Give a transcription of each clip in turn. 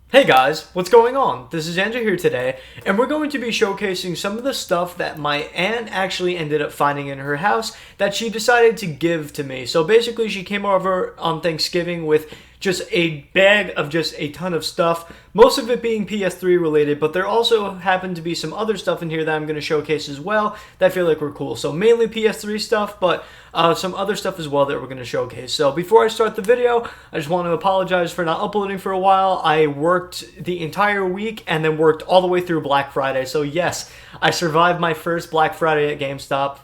Hey guys, what's going on? This is Andrew here today, and we're going to be showcasing some of the stuff that my aunt actually ended up finding in her house that she decided to give to me. So basically, she came over on Thanksgiving with just a bag of just a ton of stuff, most of it being PS3 related, but there also happened to be some other stuff in here that I'm going to showcase as well that I feel like were cool. So mainly PS3 stuff, but some other stuff as well that we're going to showcase. So before I start the video, I just want to apologize for not uploading for a while. I worked the entire week and then worked all the way through Black Friday. So yes, I survived my first Black Friday at GameStop.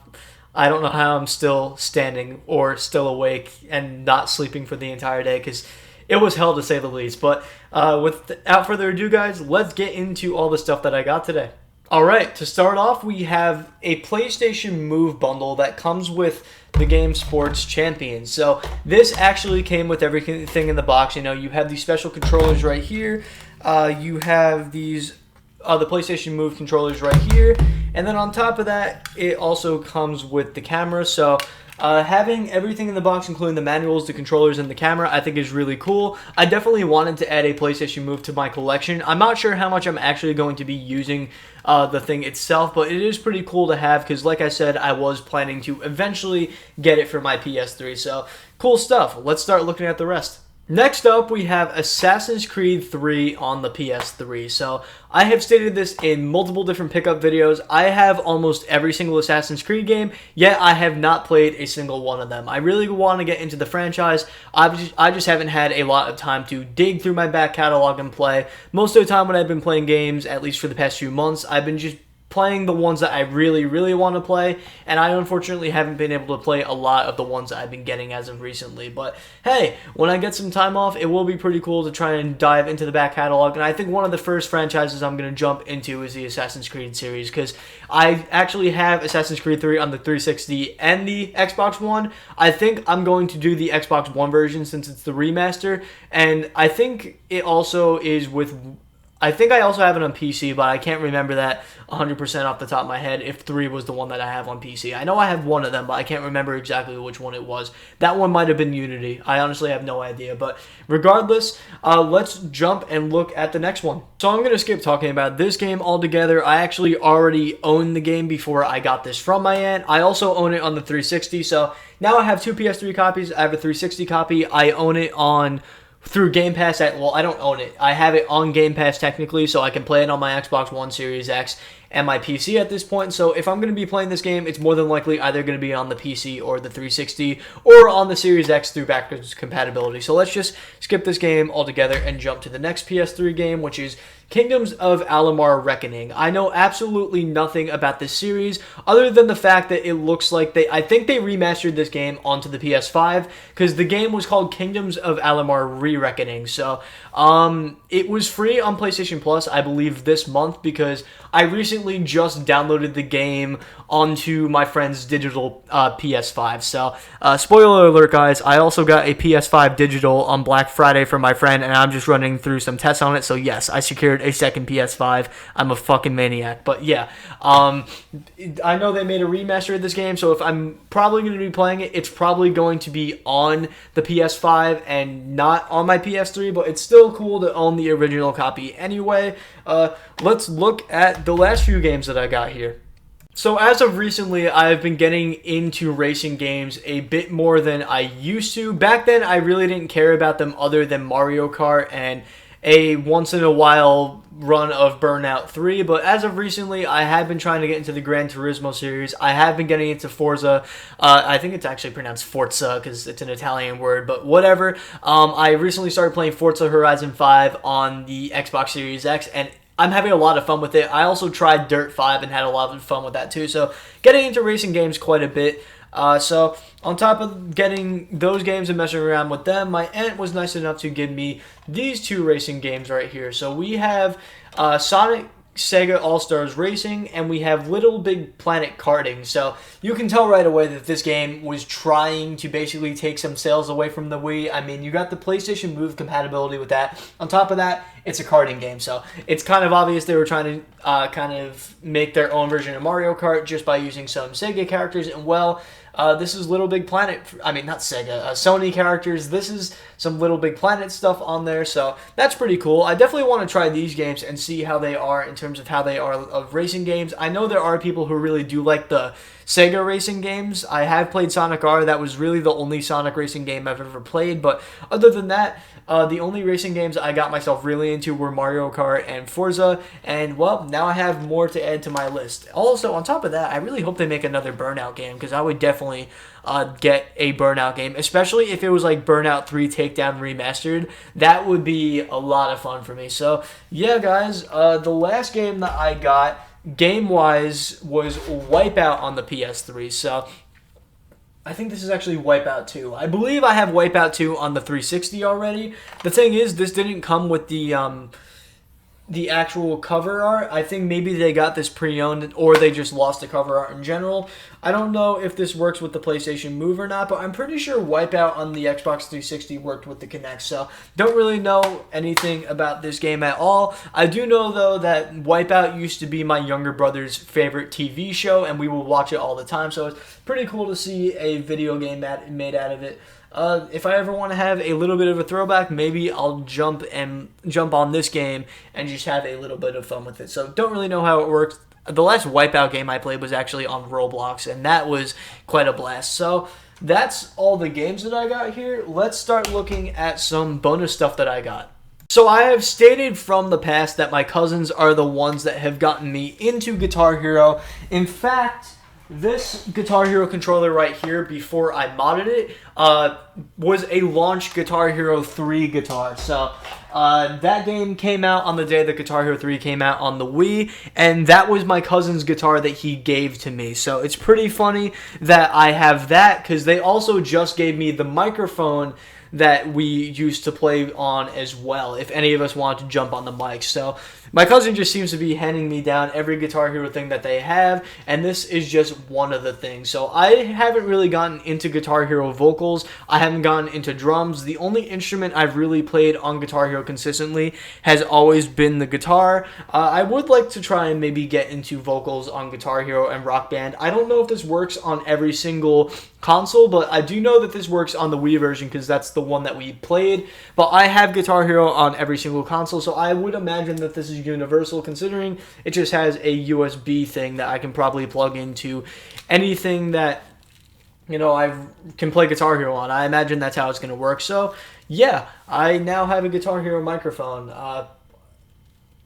I don't know how I'm still standing or still awake and not sleeping for the entire day because it was hell to say the least. But without further ado, guys, let's get into all the stuff that I got today. Alright, to start off, we have a PlayStation Move bundle that comes with the game Sports Champions. So this actually came with everything in the box. You know, you have these special controllers right here. You have these the PlayStation Move controllers right here. And then on top of that, it also comes with the camera. So having everything in the box, including the manuals, the controllers, and the camera, I think is really cool. I definitely wanted to add a PlayStation Move to my collection. I'm not sure how much I'm actually going to be using the thing itself, but it is pretty cool to have because, like I said, I was planning to eventually get it for my PS3. So, cool stuff. Let's start looking at the rest. Next up, we have Assassin's Creed 3 on the PS3. So, I have stated this in multiple different pickup videos. I have almost every single Assassin's Creed game, yet I have not played a single one of them. I really want to get into the franchise. I just haven't had a lot of time to dig through my back catalog and play. Most of the time when I've been playing games, at least for the past few months, I've been just playing the ones that I really want to play, and I unfortunately haven't been able to play a lot of the ones that I've been getting as of recently. But hey, when I get some time off, it will be pretty cool to try and dive into the back catalog, and I think one of the first franchises I'm going to jump into is the Assassin's Creed series, because I actually have Assassin's Creed 3 on the 360 and the Xbox One. I think I'm going to do the Xbox One version since it's the remaster, and I think it also is with... I think I also have it on PC, but I can't remember that 100% off the top of my head if 3 was the one that I have on PC. I know I have one of them, but I can't remember exactly which one it was. That one might have been Unity. I honestly have no idea. But regardless, let's jump and look at the next one. So I'm going to skip talking about this game altogether. I actually already owned the game before I got this from my aunt. I also own it on the 360, so now I have two PS3 copies. I have a 360 copy. I own it on... through Game Pass. Well, I don't own it. I have it on Game Pass technically, so I can play it on my Xbox One Series X and my PC at this point. So if I'm going to be playing this game, it's more than likely either going to be on the PC or the 360 or on the Series X through backwards compatibility. So let's just skip this game altogether and jump to the next PS3 game, which is Kingdoms of Amalur Reckoning. I know absolutely nothing about this series other than the fact that it looks like I think they remastered this game onto the PS5 because the game was called Kingdoms of Amalur Re-Reckoning. So it was free on PlayStation Plus, I believe, this month because I recently just downloaded the game onto my friend's digital PS5. So spoiler alert, guys, I also got a PS5 digital on Black Friday for my friend, and I'm just running through some tests on it. So yes, I secured a second PS5. I'm a fucking maniac. But yeah, I know they made a remaster of this game, so if I'm probably going to be playing it, it's probably going to be on the PS5 and not on my PS3, but it's still cool to own the original copy anyway. Let's look at the last few games that I got here. So as of recently, I've been getting into racing games a bit more than I used to. Back then, I really didn't care about them other than Mario Kart and a once-in-a-while run of Burnout 3, but as of recently, I have been trying to get into the Gran Turismo series. I have been getting into Forza. I think it's actually pronounced Forza because it's an Italian word, but whatever. I recently started playing Forza Horizon 5 on the Xbox Series X, and I'm having a lot of fun with it. I also tried Dirt 5 and had a lot of fun with that too, so getting into racing games quite a bit. So on top of getting those games and messing around with them, my aunt was nice enough to give me these two racing games right here. So we have Sonic Sega All-Stars Racing, and we have Little Big Planet Karting. So you can tell right away that this game was trying to basically take some sales away from the Wii. I mean, you got the PlayStation Move compatibility with that. On top of that, it's a karting game. So it's kind of obvious they were trying to kind of make their own version of Mario Kart just by using some Sega characters. And well, this is Little Big Planet. I mean, not Sega, Sony characters. This is some Little Big Planet stuff on there, so that's pretty cool. I definitely want to try these games and see how they are in terms of how they are of racing games. I know there are people who really do like the Sega racing games. I have played Sonic R. That was really the only Sonic racing game I've ever played, but other than that, the only racing games I got myself really into were Mario Kart and Forza, and well, now I have more to add to my list. Also, on top of that, I really hope they make another Burnout game, because I would definitely get a Burnout game, especially if it was like Burnout 3 Takedown Remastered. That would be a lot of fun for me. So, yeah, guys, the last game that I got, game-wise, was Wipeout on the PS3, so I think this is actually Wipeout 2. I believe I have Wipeout 2 on the 360 already. The thing is, this didn't come with the actual cover art. I think maybe they got this pre-owned, or they just lost the cover art in general. I don't know if this works with the PlayStation Move or not, but I'm pretty sure Wipeout on the Xbox 360 worked with the Kinect, so don't really know anything about this game at all. I do know, though, that Wipeout used to be my younger brother's favorite TV show, and we would watch it all the time, so it's pretty cool to see a video game made out of it. If I ever want to have a little bit of a throwback, maybe I'll jump on this game and just have a little bit of fun with it. So don't really know how it works. The last Wipeout game I played was actually on Roblox, and that was quite a blast. So that's all the games that I got here. Let's start looking at some bonus stuff that I got. So I have stated from the past that my cousins are the ones that have gotten me into Guitar Hero. In fact, this Guitar Hero controller right here, before I modded it, was a launch Guitar Hero 3 guitar. So that game came out on the day that Guitar Hero 3 came out on the Wii, and that was my cousin's guitar that he gave to me. So it's pretty funny that I have that, because they also just gave me the microphone that we used to play on as well, if any of us wanted to jump on the mic. So my cousin just seems to be handing me down every Guitar Hero thing that they have, and this is just one of the things. So I haven't really gotten into Guitar Hero vocals. I haven't gotten into drums. The only instrument I've really played on Guitar Hero consistently has always been the guitar. I would like to try and maybe get into vocals on Guitar Hero and Rock Band. I don't know if this works on every single console, but I do know that this works on the Wii version, because that's the one that we played. But I have Guitar Hero on every single console, so I would imagine that this is universal, considering it just has a USB thing that I can probably plug into anything that, you know, I can play Guitar Hero on. I imagine that's how it's going to work. So yeah, I now have a Guitar Hero microphone.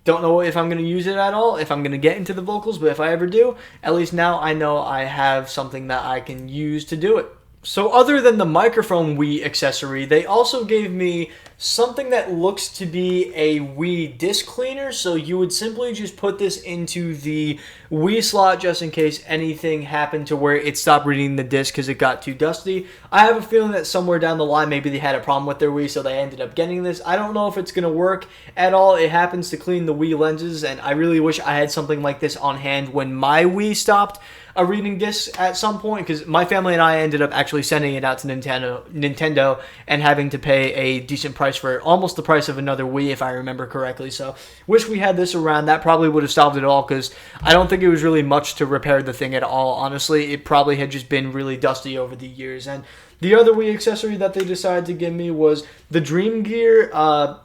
Don't know if I'm going to use it at all, if I'm going to get into the vocals, but if I ever do, at least now I know I have something that I can use to do it. So other than the microphone Wii accessory, they also gave me something that looks to be a Wii disc cleaner. So you would simply just put this into the Wii slot just in case anything happened to where it stopped reading the disc because it got too dusty. I have a feeling that somewhere down the line maybe they had a problem with their Wii, so they ended up getting this. I don't know if it's going to work at all. It happens to clean the Wii lenses, and I really wish I had something like this on hand when my Wii stopped reading discs at some point, because my family and I ended up actually sending it out to Nintendo and having to pay a decent price for it, almost the price of another Wii if I remember correctly. So wish we had this around. That probably would have solved it all, because I don't think it was really much to repair the thing at all. Honestly, it probably had just been really dusty over the years. And the other Wii accessory that they decided to give me was the Dream Gear.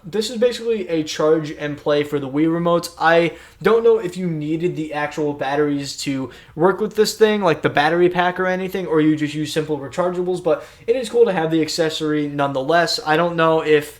This is basically a charge and play for the Wii remotes. I don't know if you needed the actual batteries to work with this thing, like the battery pack or anything, or you just use simple rechargeables, but it is cool to have the accessory nonetheless. I don't know if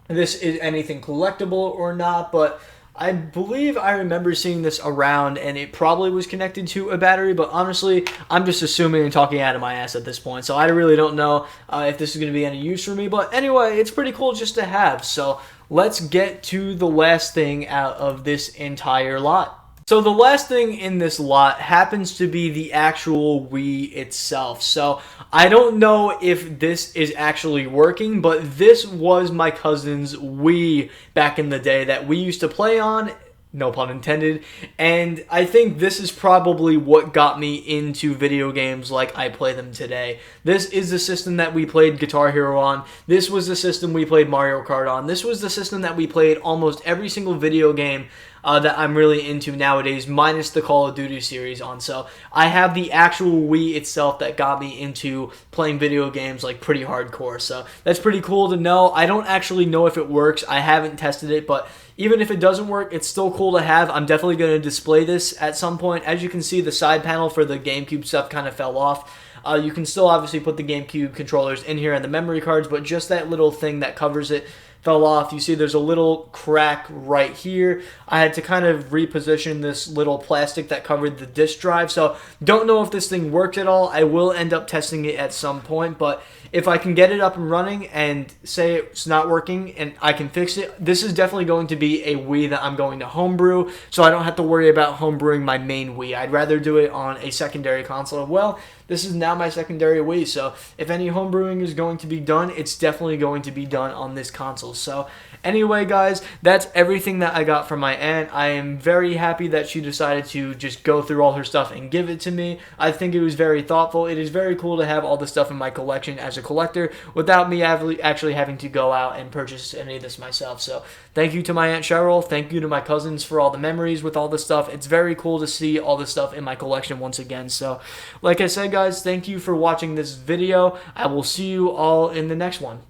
this is anything collectible or not, but I believe I remember seeing this around, and it probably was connected to a battery, but honestly, I'm just assuming and talking out of my ass at this point, so I really don't know if this is going to be any use for me, but anyway, it's pretty cool just to have. So let's get to the last thing out of this entire lot. So the last thing in this lot happens to be the actual Wii itself. So I don't know if this is actually working, but this was my cousin's Wii back in the day that we used to play on. no pun intended. And I think this is probably what got me into video games like I play them today. This is the system that we played Guitar Hero on. This was the system we played Mario Kart on. This was the system that we played almost every single video game that I'm really into nowadays, minus the Call of Duty series on. So I have the actual Wii itself that got me into playing video games like pretty hardcore. So that's pretty cool to know. I don't actually know if it works. I haven't tested it, but even if it doesn't work, it's still cool to have. I'm definitely going to display this at some point. As you can see, the side panel for the GameCube stuff kind of fell off. You can still obviously put the GameCube controllers in here and the memory cards, but just that little thing that covers it fell off. You see there's a little crack right here. I had to kind of reposition this little plastic that covered the disk drive, so don't know if this thing works at all. I will end up testing it at some point, but if I can get it up and running and say it's not working and I can fix it, this is definitely going to be a Wii that I'm going to homebrew, so I don't have to worry about homebrewing my main Wii. I'd rather do it on a secondary console. Well, this is now my secondary Wii, so if any homebrewing is going to be done, it's definitely going to be done on this console. So anyway, guys, that's everything that I got from my aunt. I am very happy that she decided to just go through all her stuff and give it to me. I think it was very thoughtful. It is very cool to have all the stuff in my collection as a collector without me actually having to go out and purchase any of this myself. So thank you to my Aunt Cheryl. Thank you to my cousins for all the memories with all the stuff. It's very cool to see all the stuff in my collection once again. So like I said, guys, thank you for watching this video. I will see you all in the next one.